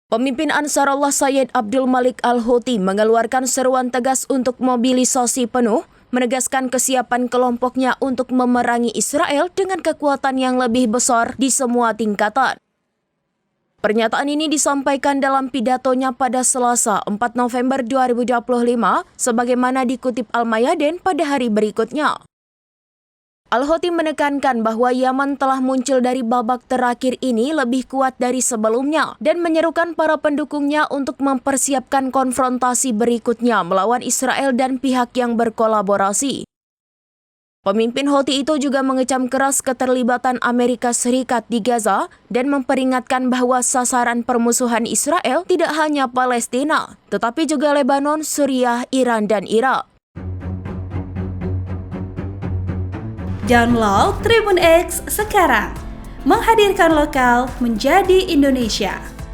Pemimpin Ansarullah Sayyid Abdul Malik Al-Houthi mengeluarkan seruan tegas untuk mobilisasi penuh, menegaskan kesiapan kelompoknya untuk memerangi Israel dengan kekuatan yang lebih besar di semua tingkatan. Pernyataan ini disampaikan dalam pidatonya pada Selasa 4 November 2025, sebagaimana dikutip Al-Mayadin pada hari berikutnya. Al-Houthi menekankan bahwa Yaman telah muncul dari babak terakhir ini lebih kuat dari sebelumnya dan menyerukan para pendukungnya untuk mempersiapkan konfrontasi berikutnya melawan Israel dan pihak yang berkolaborasi. Pemimpin Houthi itu juga mengecam keras keterlibatan Amerika Serikat di Gaza dan memperingatkan bahwa sasaran permusuhan Israel tidak hanya Palestina, tetapi juga Lebanon, Suriah, Iran, dan Irak. Download Tribun X sekarang, menghadirkan lokal menjadi Indonesia.